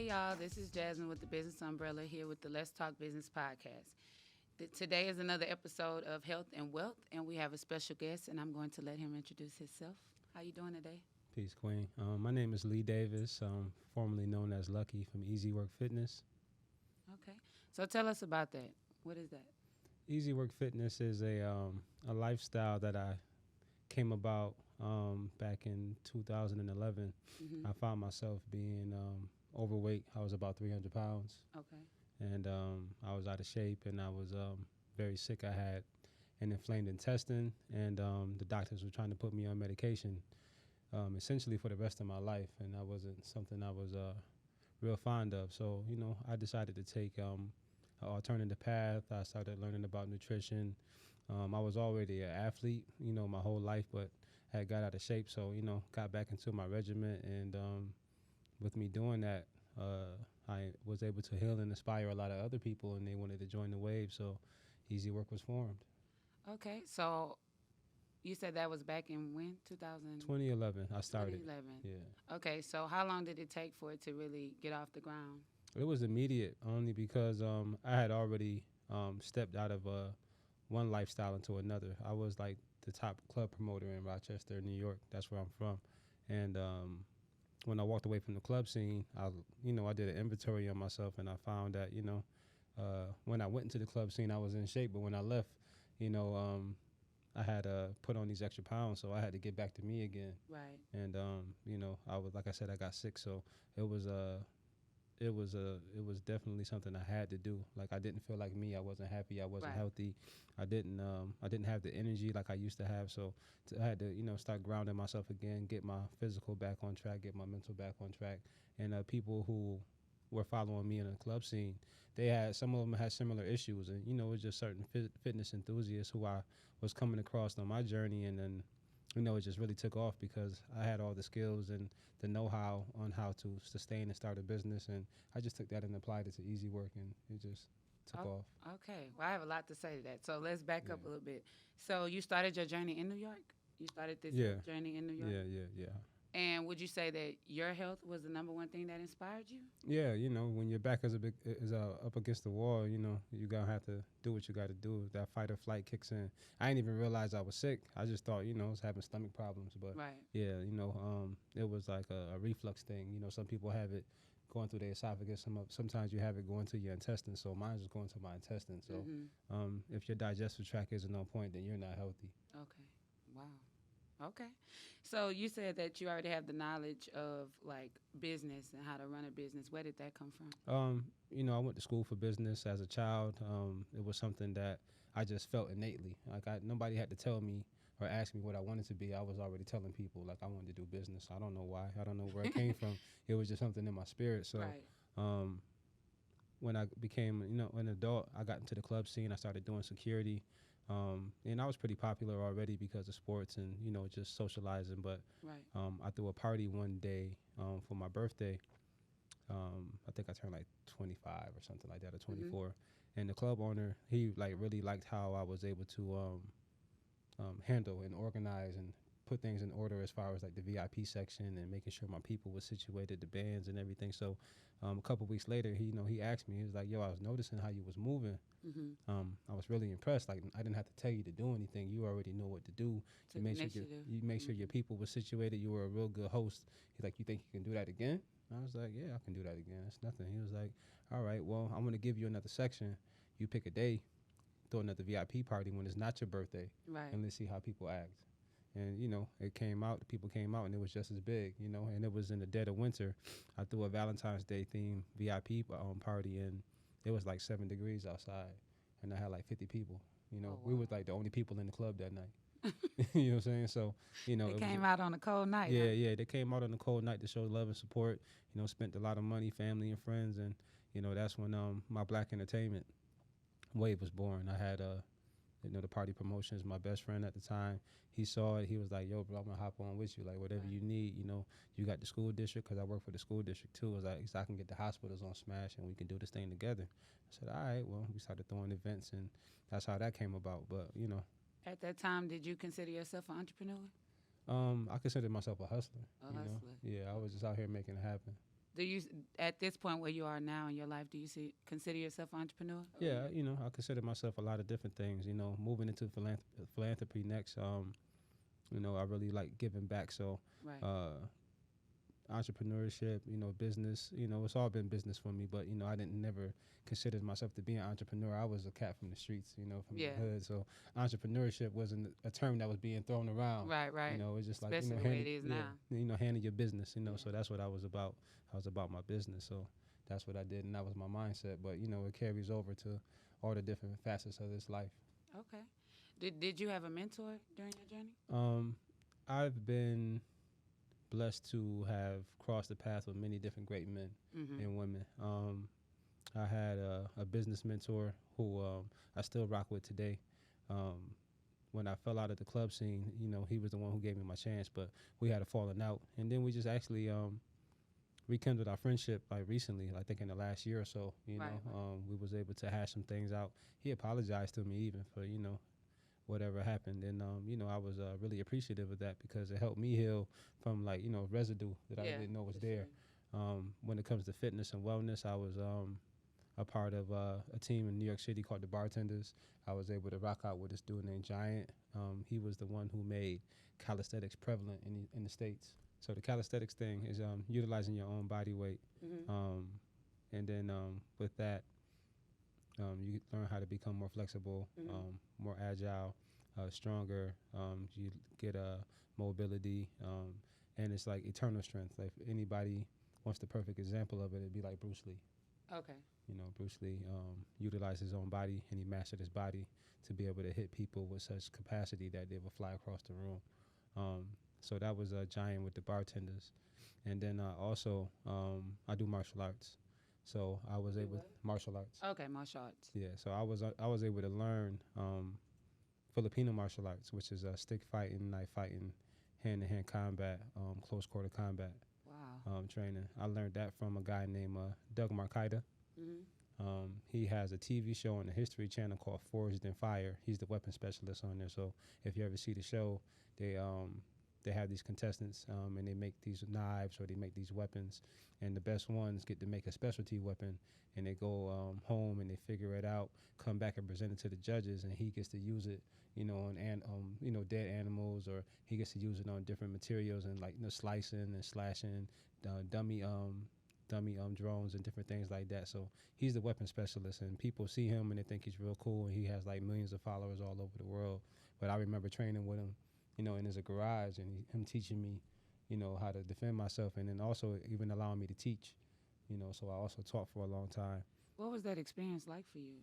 Hey y'all, this is Jasmine with the Business Umbrella here with the Let's Talk Business podcast. Today is another episode of Health and Wealth, and we have a special guest, and I'm going to let him introduce himself. How you doing today? Peace, Queen. My name is Lee Davis, formerly known as Lucky from Eazy Work Fitness. Okay, so tell us about that. What is that? Eazy Work Fitness is a lifestyle that I came about back in 2011. Mm-hmm. I found myself being overweight. I was about 300 pounds, Okay. and I was out of shape, and I was very sick. I had an inflamed intestine, and the doctors were trying to put me on medication, essentially for the rest of my life, and that wasn't something I was real fond of. So, I decided to take an alternative path. I started learning about nutrition. I was already an athlete, my whole life, but had got out of shape. So, got back into my regimen, and with me doing that, I was able to heal and inspire a lot of other people, and they wanted to join the wave. So, Eazy Work was formed. Okay, so you said that was back in when? 2000? 2011, I started. 2011. Yeah. Okay, so how long did it take for it to really get off the ground? It was immediate, only because I had already stepped out of one lifestyle into another. I was like the top club promoter in Rochester, New York. That's where I'm from. And when I walked away from the club scene, I did an inventory on myself, and I found that, when I went into the club scene, I was in shape. But when I left, I had put on these extra pounds, so I had to get back to me again. Right. And I was, like I said, I got sick, so it was it was definitely something I had to do. Like, I didn't feel like me. I wasn't happy. I wasn't Right. healthy. I didn't have the energy like I used to have. So I had to start grounding myself again, get my physical back on track, get my mental back on track. And people who were following me in the club scene, some of them had similar issues, and it was just certain fitness enthusiasts who I was coming across on my journey, and then it just really took off because I had all the skills and the know-how on how to sustain and start a business, and I just took that and applied it to Eazy Work, and it just took off. Okay, well, I have a lot to say to that, so let's back up a Yeah. little bit. So you started your journey in New York? You started this Yeah. journey in New York? Yeah. And would you say that your health was the number one thing that inspired you? Yeah, when your back is up against the wall, you gonna have to do what you got to do. That fight or flight kicks in. I didn't even realize I was sick. I just thought, I was having stomach problems. But Right. yeah, it was like a reflux thing. Some people have it going through their esophagus. Sometimes you have it going to your intestines. So mine was going to my intestines. So if your digestive tract isn't on point, then you're not healthy. Okay. Wow. Okay. So you said that you already have the knowledge of like business and how to run a business. Where did that come from? I went to school for business as a child. It was something that I just felt innately. Like, nobody had to tell me or ask me what I wanted to be. I was already telling people like I wanted to do business. I don't know why. I don't know where it came from. It was just something in my spirit. So Right. when I became an adult, I got into the club scene. I started doing security. And I was pretty popular already because of sports and, just socializing. But Right. I threw a party one day for my birthday. I think I turned like 25 or something like that, or 24. And the club owner, he like really liked how I was able to handle and organize and put things in order as far as like the VIP section and making sure my people were situated, the bands and everything. So a couple weeks later, he asked me, he was like, "Yo, I was noticing how you was moving. I was really impressed. Like, I didn't have to tell you to do anything. You already know what to do. Took initiative. You make sure your people were situated. You were a real good host." He's like, "You think you can do that again?" I was like, "Yeah, I can do that again. It's nothing." He was like, "All right, well, I'm gonna give you another section. You pick a day, throw another VIP party when it's not your birthday, Right. and let's see how people act." And it came out. The people came out, and it was just as big. And it was in the dead of winter. I threw a Valentine's Day themed VIP party, and it was like 7 degrees outside, and I had like 50 people. Oh, We wow. were like the only people in the club that night. You know what I'm saying? So, It came out on a cold night. yeah, Huh? yeah. They came out on a cold night to show love and support. Spent a lot of money, family and friends, and that's when my Black entertainment wave was born. I had the party promotions. My best friend at the time, he saw it. He was like, "Yo, bro, I'm gonna hop on with you. Like, whatever Right. you need. You got the school district, because I work for the school district too. I was like, so I can get the hospitals on Smash and we can do this thing together." I said, "All right." Well, we started throwing events, and that's how that came about. But At that time, did you consider yourself an entrepreneur? I consider myself a hustler. A hustler. Yeah, I was just out here making it happen. Do you, at this point where you are now in your life, do you consider yourself an entrepreneur? Yeah, I consider myself a lot of different things. Moving into philanthropy next. I really like giving back. So, Right. Entrepreneurship, business, it's all been business for me. But I didn't never consider myself to be an entrepreneur. I was a cat from the streets, from Yeah. the hood. So entrepreneurship wasn't a term that was being thrown around. Right, right. It's just Especially like the way it is now. handling your business. Yeah. So that's what I was about. I was about my business. So that's what I did, and that was my mindset. But it carries over to all the different facets of this life. Okay. Did you have a mentor during your journey? I've been blessed to have crossed the path with many different great men and women. I had a business mentor who I still rock with today. When I fell out of the club scene, he was the one who gave me my chance, but we had a falling out. And then we just actually rekindled our friendship like recently, I think in the last year or so, Right. We was able to hash some things out. He apologized to me even for, whatever happened. And, I was really appreciative of that because it helped me heal from like, residue that I didn't know was there. Sure. When it comes to fitness and wellness, I was a part of a team in New York City called the Bartenders. I was able to rock out with this dude named Giant. He was the one who made calisthenics prevalent in the States. So the calisthenics thing is utilizing your own body weight. And then with that, you learn how to become more flexible, more agile, stronger. You get mobility, and it's like eternal strength. Like if anybody wants the perfect example of it, it'd be like Bruce Lee. Okay. Bruce Lee utilized his own body, and he mastered his body to be able to hit people with such capacity that they would fly across the room. So that was a Giant with the Bartenders. And then also I do martial arts. So I was able martial arts. Okay, martial arts. Yeah, so I was able to learn Filipino martial arts, which is stick fighting, knife fighting, hand-to-hand combat, close quarter combat. Wow. Training. I learned that from a guy named Doug Marcaida. He has a TV show on the History Channel called Forged in Fire. He's the weapon specialist on there. So if you ever see the show, they have these contestants and they make these knives or they make these weapons, and the best ones get to make a specialty weapon, and they go home and they figure it out, come back and present it to the judges, and he gets to use it, on dead animals, or he gets to use it on different materials and like slicing and slashing, dummy drones and different things like that. So he's the weapon specialist, and people see him and they think he's real cool, and he has like millions of followers all over the world. But I remember training with him, in his garage, and him teaching me, how to defend myself, and then also even allowing me to teach, so I also taught for a long time. What was that experience like for you?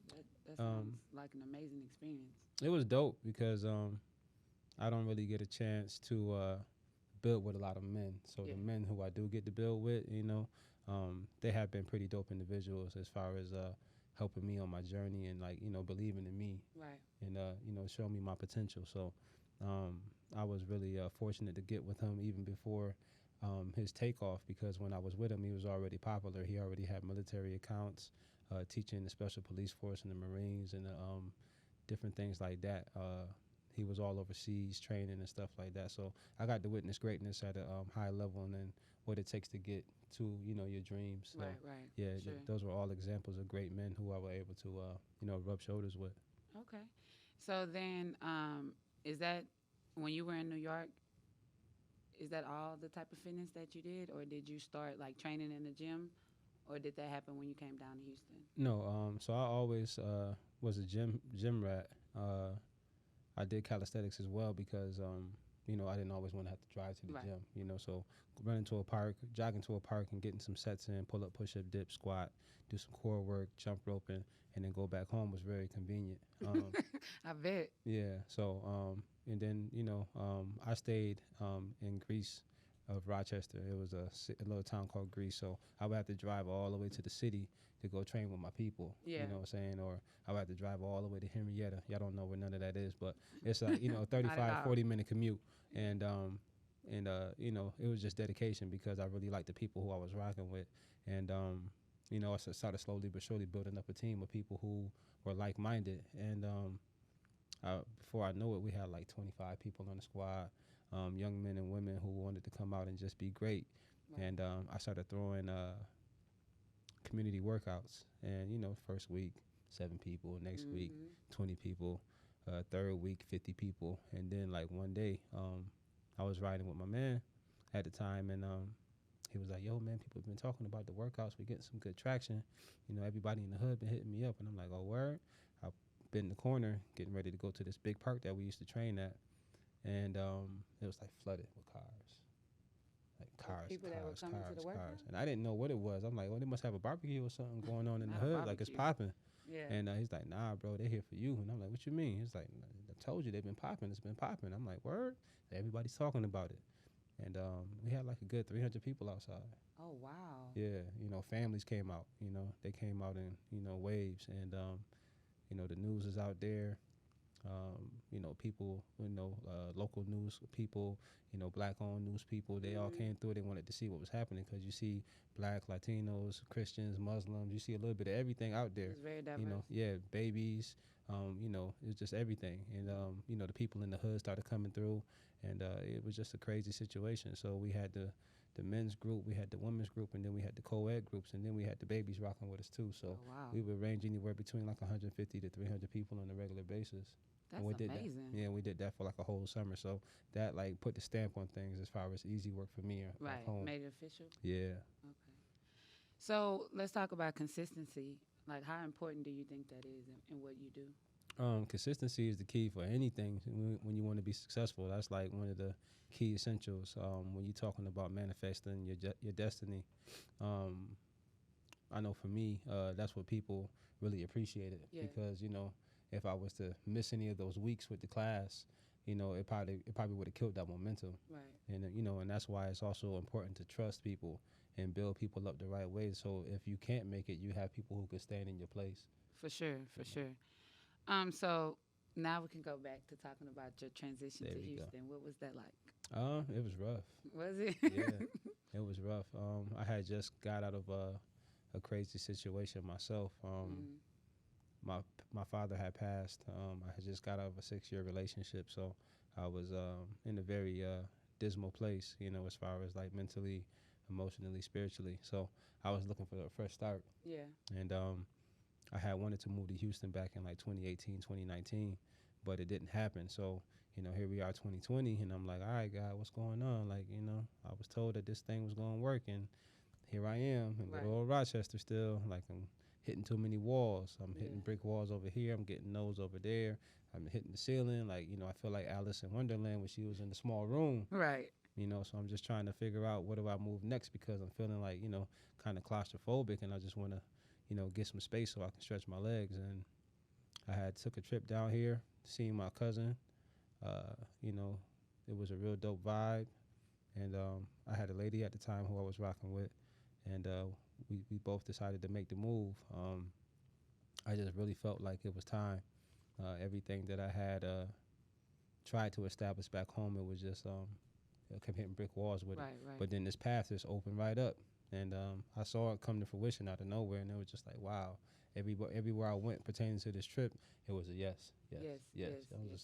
That sounds like an amazing experience. It was dope because I don't really get a chance to build with a lot of men. So the men who I do get to build with, they have been pretty dope individuals as far as helping me on my journey and like, believing in me. Right. And, showing me my potential. So I was really fortunate to get with him even before his takeoff, because when I was with him, he was already popular. He already had military accounts, teaching the Special Police Force and the Marines and different things like that. He was all overseas training and stuff like that. So I got to witness greatness at a high level, and then what it takes to get to, your dreams. So, right. yeah, sure. Those were all examples of great men who I was able to, rub shoulders with. Okay. So then, is that when you were in New York, is that all the type of fitness that you did, or did you start like training in the gym, or did that happen when you came down to Houston? No, so I always was a gym rat. I did calisthenics as well because I didn't always want to have to drive to the gym. So running to a park, jogging to a park, and getting some sets in, pull up, push up, dip, squat, do some core work, jump roping, and then go back home was very convenient. I bet. Yeah. So and then I stayed in Greece of Rochester. It was a little town called Greece. So I would have to drive all the way to the city to go train with my people. Yeah. You know what I'm saying? Or I would have to drive all the way to Henrietta. Y'all don't know where none of that is, but it's a 35, 40-minute commute. And it was just dedication because I really liked the people who I was rocking with. And I started slowly but surely building up a team of people who were like-minded. And before I knew it, we had like 25 people on the squad, young men and women who wanted to come out and just be great. Right. And I started throwing community workouts. And, first week, 7 people. Next week, 20 people. Third week, 50 people. And then, like, one day, I was riding with my man at the time, and he was like, yo, man, people have been talking about the workouts. We're getting some good traction. Everybody in the hood been hitting me up. And I'm like, oh, word? I've been in the corner getting ready to go to this big park that we used to train at. And it was, like, flooded with cars. Like, cars, people that were cars, coming to cars, the workout? cars. And I didn't know what it was. I'm like, well, they must have a barbecue or something going on in the Not a hood. Like, it's barbecue. popping. Yeah. And he's like, nah, bro, they're here for you. And I'm like, what you mean? He's like, I told you they've been popping. It's been popping. I'm like, word? Everybody's talking about it. And we had like a good 300 people outside. Oh, wow. Yeah, families came out. They came out in, waves. And, the news is out there. People, local news people, black-owned news people, they all came through. They wanted to see what was happening because you see black, Latinos, Christians, Muslims. You see a little bit of everything out there. It's very diverse. Babies. It's just everything. And, the people in the hood started coming through, and it was just a crazy situation. So we had the men's group, we had the women's group, and then we had the co-ed groups, and then we had the babies rocking with us too. So wow. we would range anywhere between like 150 to 300 people on a regular basis. That's we did amazing. that. Yeah, we did that for like a whole summer. So that like put the stamp on things as far as easy work for me. Right, home. made it official. Yeah. Okay. So let's talk about consistency. Like, how important do you think that is in what you do? Consistency is the key for anything when you want to be successful. That's like one of the key essentials when you're talking about manifesting your destiny. I know for me, that's what people really appreciated because if I was to miss any of those weeks with the class, it probably would have killed that momentum. Right. And and that's why it's also important to trust people and build people up the right way. So if you can't make it, you have people who can stand in your place. For sure. So now we can go back to talking about your transition to Houston. Go. What was that like? It was rough. Was it? Yeah, it was rough. I had just got out of a crazy situation myself. My father had passed. I had just got out of a 6-year relationship, so I was in a very dismal place, as far as like mentally, emotionally, spiritually. So I was looking for a fresh start. Yeah. And I had wanted to move to Houston back in like 2018, 2019, but it didn't happen. So, here we are 2020, and I'm like, all right, God, what's going on? Like, I was told that this thing was going to work, and here I am in little old Rochester still. Like, I'm hitting too many walls. I'm hitting brick walls over here. I'm getting nose over there. I'm hitting the ceiling. Like, I feel like Alice in Wonderland when she was in the small room. Right. So I'm just trying to figure out what do I move next because I'm feeling like, kind of claustrophobic, and I just want to, get some space so I can stretch my legs. And I had took a trip down here, seeing my cousin. It was a real dope vibe. And I had a lady at the time who I was rocking with. And we both decided to make the move. I just really felt like it was time. Everything that I had tried to establish back home, it was just kept hitting brick walls with it. Right. But then this path just opened right up. And I saw it come to fruition out of nowhere, and it was just like, wow. Everywhere I went pertaining to this trip, it was a yes. It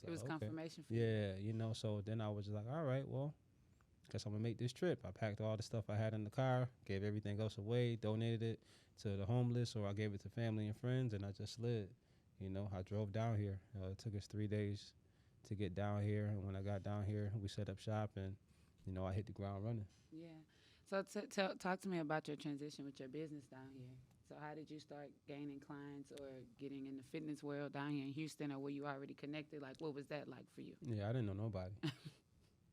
was confirmation for you. Yeah, so then I was just like, all right, well, guess I'm going to make this trip. I packed all the stuff I had in the car, gave everything else away, donated it to the homeless, or I gave it to family and friends, and I just slid. I drove down here. It took us 3 days to get down here, and when I got down here, we set up shop, and, I hit the ground running. Yeah. So talk to me about your transition with your business down here. So how did you start gaining clients or getting in the fitness world down here in Houston, or were you already connected? Like, what was that like for you? Yeah, I didn't know nobody.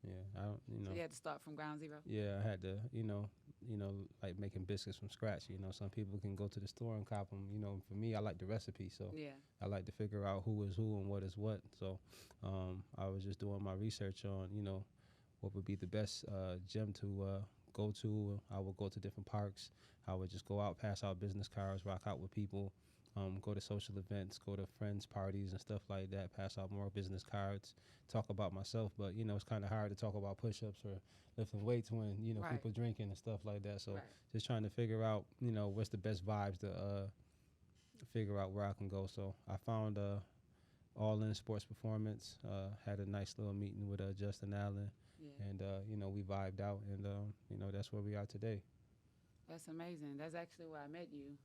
Yeah, I don't, So you had to start from ground zero? Yeah, I had to, like making biscuits from scratch. Some people can go to the store and cop them. For me, I like the recipe, so I like to figure out who is who and what is what. So I was just doing my research on, what would be the best gym to go to. I would go to different parks. I would just go out, pass out business cards, rock out with people, go to social events, go to friends' parties and stuff like that, pass out more business cards, talk about myself. But, it's kind of hard to talk about push-ups or lifting weights when, people drinking and stuff like that. So just trying to figure out, what's the best vibes to figure out where I can go. So I found All In Sports Performance, had a nice little meeting with Justin Allen. Yeah. And, we vibed out, and, that's where we are today. That's amazing. That's actually where I met you.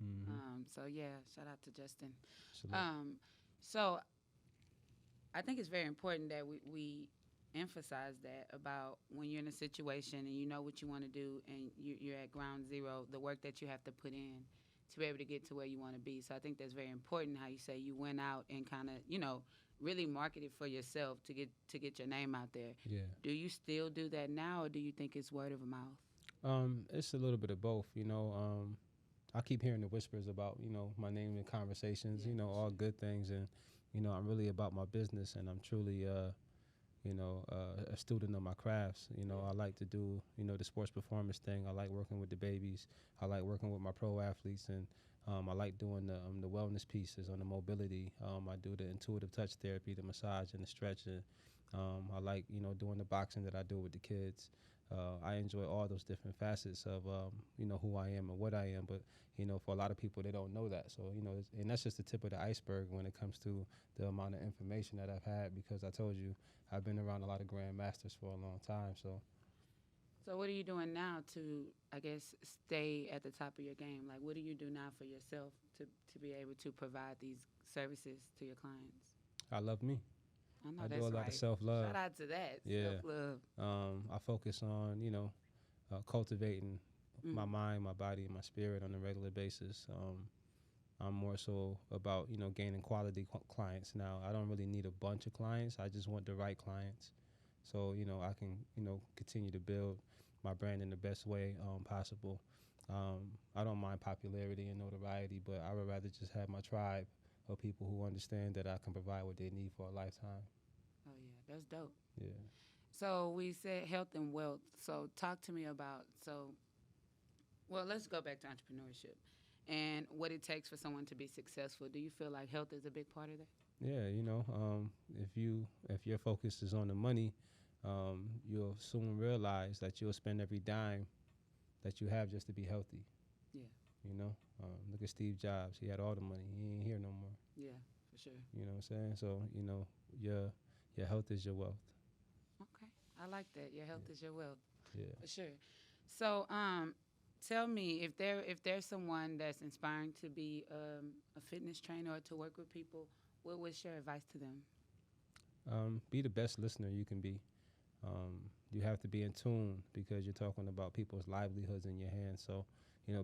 So yeah, shout out to Justin. Absolutely. So I think it's very important that we emphasize that about when you're in a situation and you know what you want to do and you're at ground zero, the work that you have to put in to be able to get to where you want to be. So I think that's very important how you say you went out and kind of, really marketed for yourself to get your name out there. Yeah. Do you still do that now, or do you think it's word of mouth? It's a little bit of both. I keep hearing the whispers about, my name in conversations, Yeah, all good things. And, I'm really about my business, and I'm truly, a student of my crafts. I like to do, the sports performance thing. I like working with the babies. I like working with my pro athletes. And I like doing the wellness pieces on the mobility. I do the intuitive touch therapy, the massage and the stretching. I like, doing the boxing that I do with the kids. I enjoy all those different facets of, who I am and what I am. But, for a lot of people, they don't know that. So, and that's just the tip of the iceberg when it comes to the amount of information that I've had, because I told you I've been around a lot of grandmasters for a long time. So what are you doing now to, I guess, stay at the top of your game? Like, what do you do now for yourself to be able to provide these services to your clients? I love me. I know I that's do a lot right. of self-love. Shout out to that. Yeah. Self-love. I focus on, cultivating my mind, my body, and my spirit on a regular basis. I'm more so about, gaining quality clients now. I don't really need a bunch of clients. I just want the right clients. So, I can, continue to build my brand in the best way possible. I don't mind popularity and notoriety, but I would rather just have my tribe of people who understand that I can provide what they need for a lifetime. Oh, yeah, that's dope. Yeah. So we said health and wealth. So talk to me about, well, let's go back to entrepreneurship and what it takes for someone to be successful. Do you feel like health is a big part of that? Yeah, if your focus is on the money, you'll soon realize that you'll spend every dime that you have just to be healthy. Yeah. Look at Steve Jobs. He had all the money. He ain't here no more. Yeah, for sure. You know what I'm saying? So, your health is your wealth. Okay. I like that. Your health is your wealth. Yeah. For sure. So, tell me if there's someone that's inspiring to be a fitness trainer or to work with people, what's your advice to them? Be the best listener you can be. You have to be in tune because you're talking about people's livelihoods in your hands. So,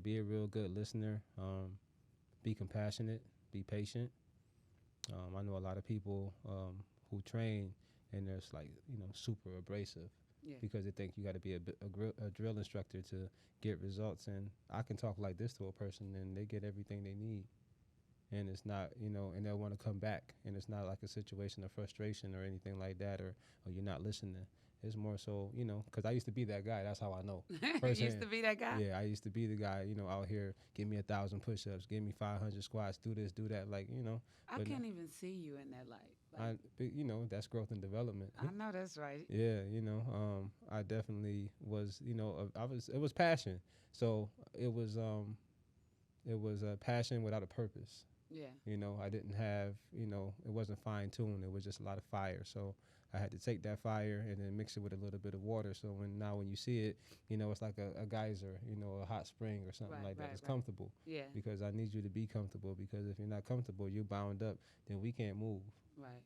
be a real good listener. Be compassionate. Be patient. I know a lot of people who train and they're like, super abrasive. Yeah. Because they think you got to be a drill instructor to get results. And I can talk like this to a person and they get everything they need. And it's not, and they'll want to come back. And it's not like a situation of frustration or anything like that, or you're not listening. It's more so, because I used to be that guy. That's how I know. You used to be that guy? Yeah, I used to be the guy, out here, give me 1,000 push-ups, give me 500 squats, do this, do that. I can't even see you in that light. That's growth and development. I know that's right. Yeah, I definitely was, it was passion. So it was a passion without a purpose. Yeah. I didn't have, it wasn't fine-tuned. It was just a lot of fire. So I had to take that fire and then mix it with a little bit of water. So when you see it, it's like a geyser, a hot spring or something like that. It's comfortable. Yeah. Because I need you to be comfortable, because if you're not comfortable, you're bound up, then we can't move. Right.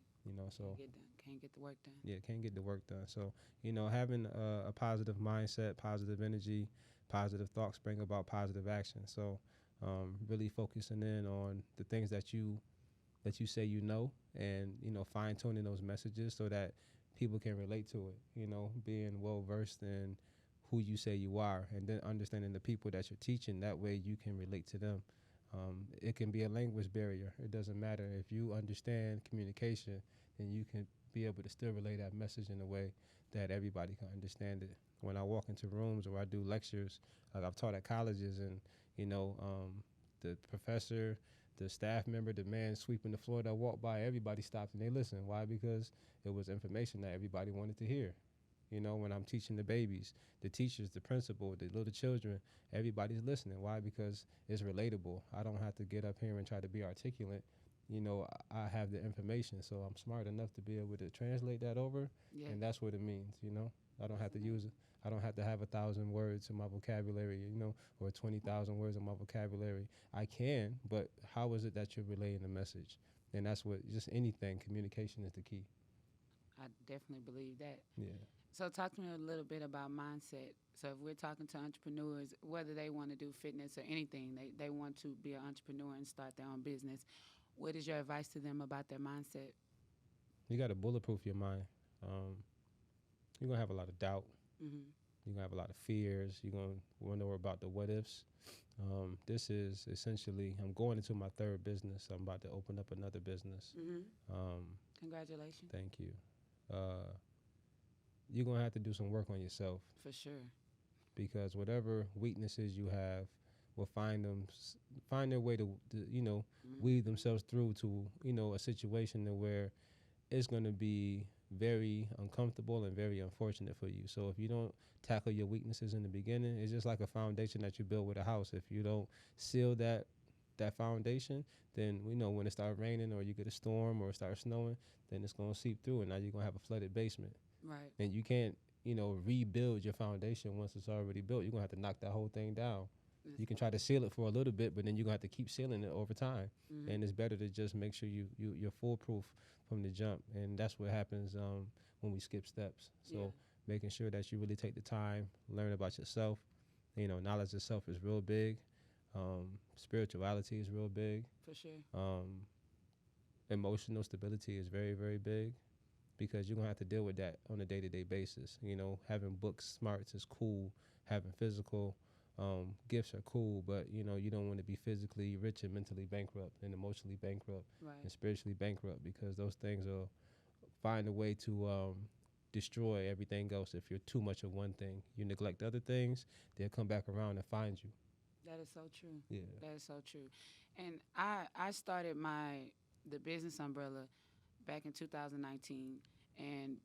So can't get the work done. Yeah, can't get the work done. So, having a positive mindset, positive energy, positive thoughts bring about positive action. So, really focusing in on the things that you say and fine tuning those messages so that people can relate to it. Being well versed in who you say you are, and then understanding the people that you're teaching. That way, you can relate to them. It can be a language barrier. It doesn't matter if you understand communication, then you can be able to still relay that message in a way that everybody can understand it. When I walk into rooms or I do lectures, like I've taught at colleges, and the professor, the staff member, the man sweeping the floor that walked by, everybody stopped and they listened. Why? Because it was information that everybody wanted to hear. When I'm teaching the babies, the teachers, the principal, the little children, everybody's listening. Why? Because it's relatable. I don't have to get up here and try to be articulate. I have the information, so I'm smart enough to be able to translate that over, Yeah. and that's what it means, I don't have to Amazing. use it. I don't have to have 1,000 words in my vocabulary, or 20,000 words in my vocabulary. I can, but how is it that you're relaying the message? And that's what, just anything, communication is the key. I definitely believe that. Yeah. So talk to me a little bit about mindset. So if we're talking to entrepreneurs, whether they want to do fitness or anything, they want to be an entrepreneur and start their own business. What is your advice to them about their mindset? You got to bulletproof your mind. Um, you're going to have a lot of doubt. Mm-hmm. You're going to have a lot of fears. You're going to wonder about the what ifs. This is essentially, I'm going into my third business. I'm about to open up another business. Mm-hmm. Um, Congratulations. Thank you. You're going to have to do some work on yourself, For sure. because whatever weaknesses you have will find their way to Mm-hmm. weave themselves through to, a situation where it's going to be very uncomfortable and very unfortunate for you. So if you don't tackle your weaknesses in the beginning, it's just like a foundation that you build with a house. If you don't seal that foundation, then when it starts raining or you get a storm or it starts snowing, then it's going to seep through, and now you're going to have a flooded basement. Right. And you can't, rebuild your foundation once it's already built. You're going to have to knock that whole thing down. You can try to seal it for a little bit, but then you're going to have to keep sealing it over time. Mm-hmm. And it's better to just make sure you're foolproof from the jump. And that's what happens when we skip steps. So making sure that you really take the time, learn about yourself. Knowledge of self is real big. Spirituality is real big. For sure. Emotional stability is very, very big, because you're going to have to deal with that on a day-to-day basis. Having books smarts is cool. Having physical gifts are cool, but, you don't want to be physically rich and mentally bankrupt and emotionally bankrupt Right. and spiritually bankrupt, because those things will find a way to destroy everything else. If you're too much of one thing, you neglect other things, they'll come back around and find you. That is so true. Yeah. That is so true. And I started the business umbrella back in 2019, and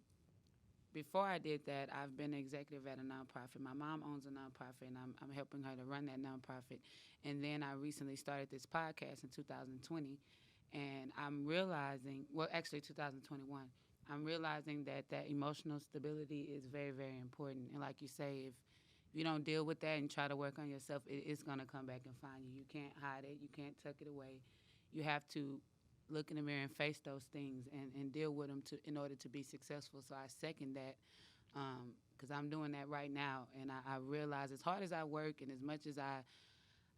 before I did that, I've been an executive at a nonprofit. My mom owns a nonprofit, and I'm helping her to run that nonprofit. And then I recently started this podcast in 2020, and I'm realizing, well, actually 2021, I'm realizing that emotional stability is very, very important. And like you say, if you don't deal with that and try to work on yourself, it's going to come back and find you. You can't hide it. You can't tuck it away. You have to look in the mirror and face those things and deal with them in order to be successful. So I second that, because I'm doing that right now. And I realize, as hard as I work and as much as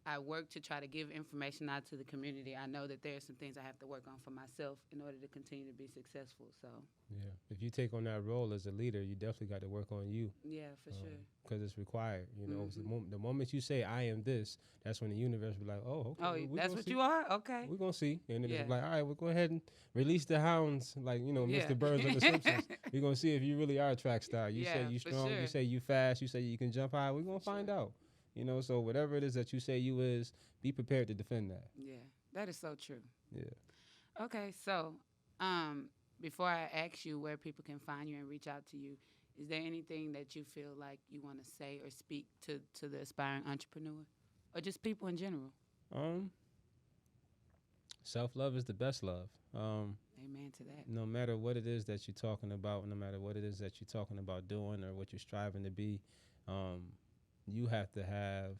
I work to try to give information out to the community, I know that there are some things I have to work on for myself in order to continue to be successful. So Yeah. If you take on that role as a leader, you definitely got to work on you. yeah, for sure. Because it's required. Mm-hmm. The moment you say, I am this, that's when the universe will be like, oh, okay. Oh, that's what you are? Okay. We're going to see. And then Yeah. it's like, all right, we'll go ahead and release the hounds, like, Yeah. Mr. Burns on The Simpsons. We're going to see if you really are a track star. You say you for strong, sure. you say you fast, you say you can jump high. We're going to For find sure. out. So whatever it is that you say you is, be prepared to defend that. Yeah, that is so true. Yeah. Okay, so before I ask you where people can find you and reach out to you, is there anything that you feel like you want to say or speak to the aspiring entrepreneur, or just people in general? Self-love is the best love. Amen to that. No matter what it is that you're talking about, no matter what it is that you're talking about doing or what you're striving to be, you have to have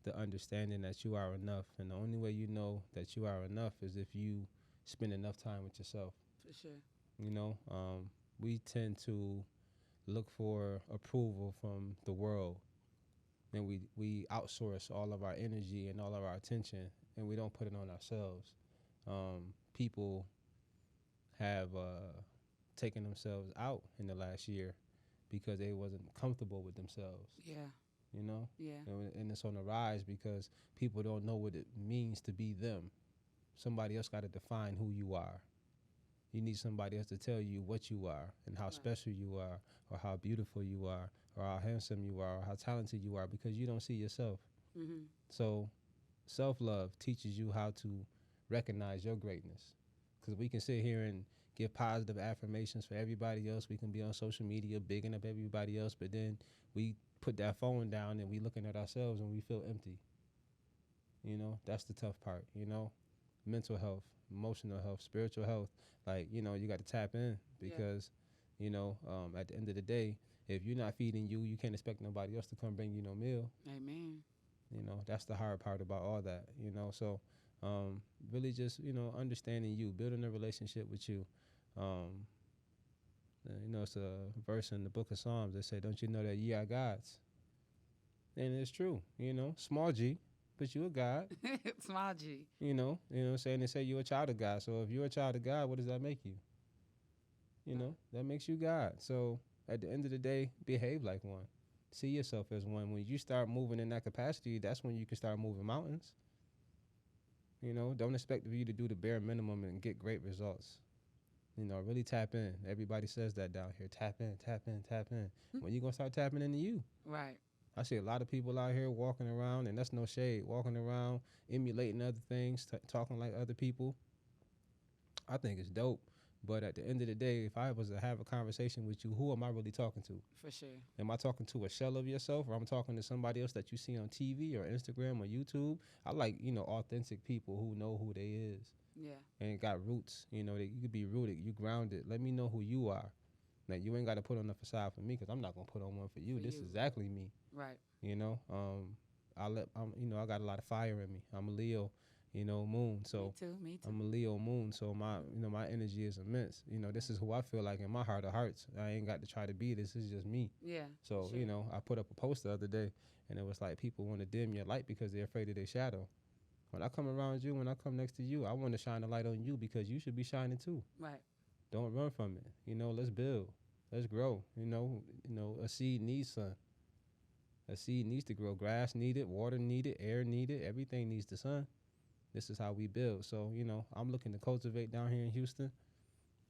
the understanding that you are enough. And the only way you know that you are enough is if you spend enough time with yourself. For sure. We tend to look for approval from the world, and we outsource all of our energy and all of our attention, and we don't put it on ourselves. People have taken themselves out in the last year because they wasn't comfortable with themselves. Yeah. Yeah. And it's on the rise because people don't know what it means to be them. Somebody else got to define who you are. You need somebody else to tell you what you are and how special you are, or how beautiful you are, or how handsome you are, or how talented you are, because you don't see yourself. Mm-hmm. So self-love teaches you how to recognize your greatness, because we can sit here and give positive affirmations for everybody else. We can be on social media bigging up everybody else, but then we put that phone down and we looking at ourselves and we feel empty. That's the tough part. Mental health, emotional health, spiritual health. Like, you got to tap in, because At the end of the day, if you're not feeding you, you can't expect nobody else to come bring you no meal. Amen. That's the hard part about all that. So really just understanding you, building a relationship with you. It's a verse in the book of Psalms that say, "Don't you know that ye are gods?" And it's true. Small G, but you a God. Small G. Saying they say you're a child of God. So if you're a child of God, what does that make you? That makes you God. So at the end of the day, behave like one. See yourself as one. When you start moving in that capacity, that's when you can start moving mountains. Don't expect for you to do the bare minimum and get great results. Really tap in. Everybody says that down here. Tap in, tap in, tap in. When you going to start tapping into you? Right. I see a lot of people out here walking around, and that's no shade, walking around, emulating other things, talking like other people. I think it's dope. But at the end of the day, if I was to have a conversation with you, who am I really talking to? For sure. Am I talking to a shell of yourself, or I'm talking to somebody else that you see on TV or Instagram or YouTube? I like, authentic people who know who they is. Yeah. And got roots. You could be rooted. You grounded. Let me know who you are. Now, you ain't got to put on a facade for me, because I'm not going to put on one for you. This is exactly me. Right. I got a lot of fire in me. I'm a Leo, moon. So me too. I'm a Leo moon. So my energy is immense. This is who I feel like in my heart of hearts. I ain't got to try to be. This is just me. Yeah. So, sure. I put up a post the other day, and it was like, people want to dim your light because they're afraid of their shadow. When I come around you, when I come next to you, I want to shine a light on you, because you should be shining too. Right. Don't run from it. Let's build. Let's grow. A seed needs sun. A seed needs to grow. Grass needed, water needed, air needed. Everything needs the sun. This is how we build. So, I'm looking to cultivate down here in Houston.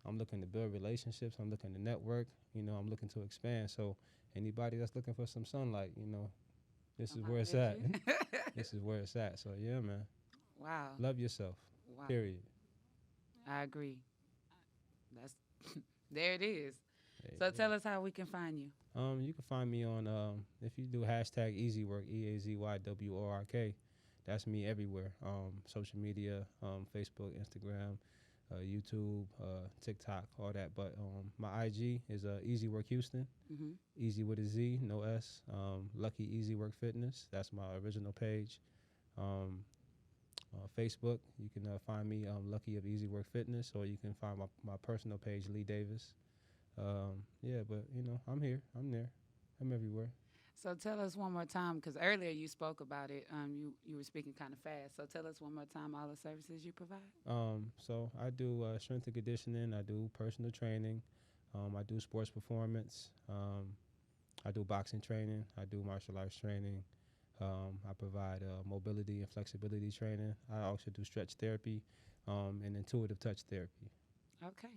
I'm looking to build relationships. I'm looking to network. I'm looking to expand. So anybody that's looking for some sunlight, this is where it's at. This is where it's at. So, yeah, man. Wow. Love yourself. Wow. Period. I agree. That's there it is. So tell us how we can find you. You can find me on, if you do hashtag Eazy Work, EAZYWORK, that's me everywhere. Social media, Facebook, Instagram, YouTube, TikTok, all that. But my IG is Eazy Work Houston. Mm-hmm. Easy with a Z, no S. Lucky Eazy Work Fitness. That's my original page. Facebook, you can find me Lucky of Eazy Work Fitness, or you can find my personal page, Lee Davis. But I'm here. I'm there. I'm everywhere. So tell us one more time, because earlier you spoke about it. You were speaking kind of fast. So tell us one more time all the services you provide. So I do strength and conditioning. I do personal training. I do sports performance. I do boxing training. I do martial arts training. I provide mobility and flexibility training. I also do stretch therapy and intuitive touch therapy. Okay.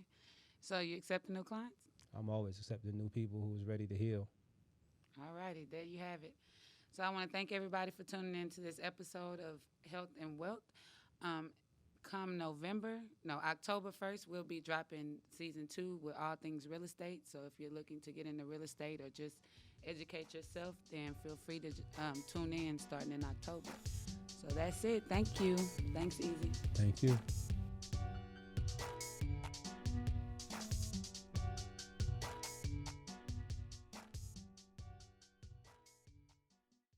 So you accept new clients? I'm always accepting new people who's ready to heal. All righty, there you have it. So I want to thank everybody for tuning in to this episode of Health and Wealth. Come October 1st, we'll be dropping season 2 with all things real estate. So if you're looking to get into real estate or just educate yourself, then feel free to tune in starting in October. So that's it. Thank you. Thanks, Eazy. Thank you.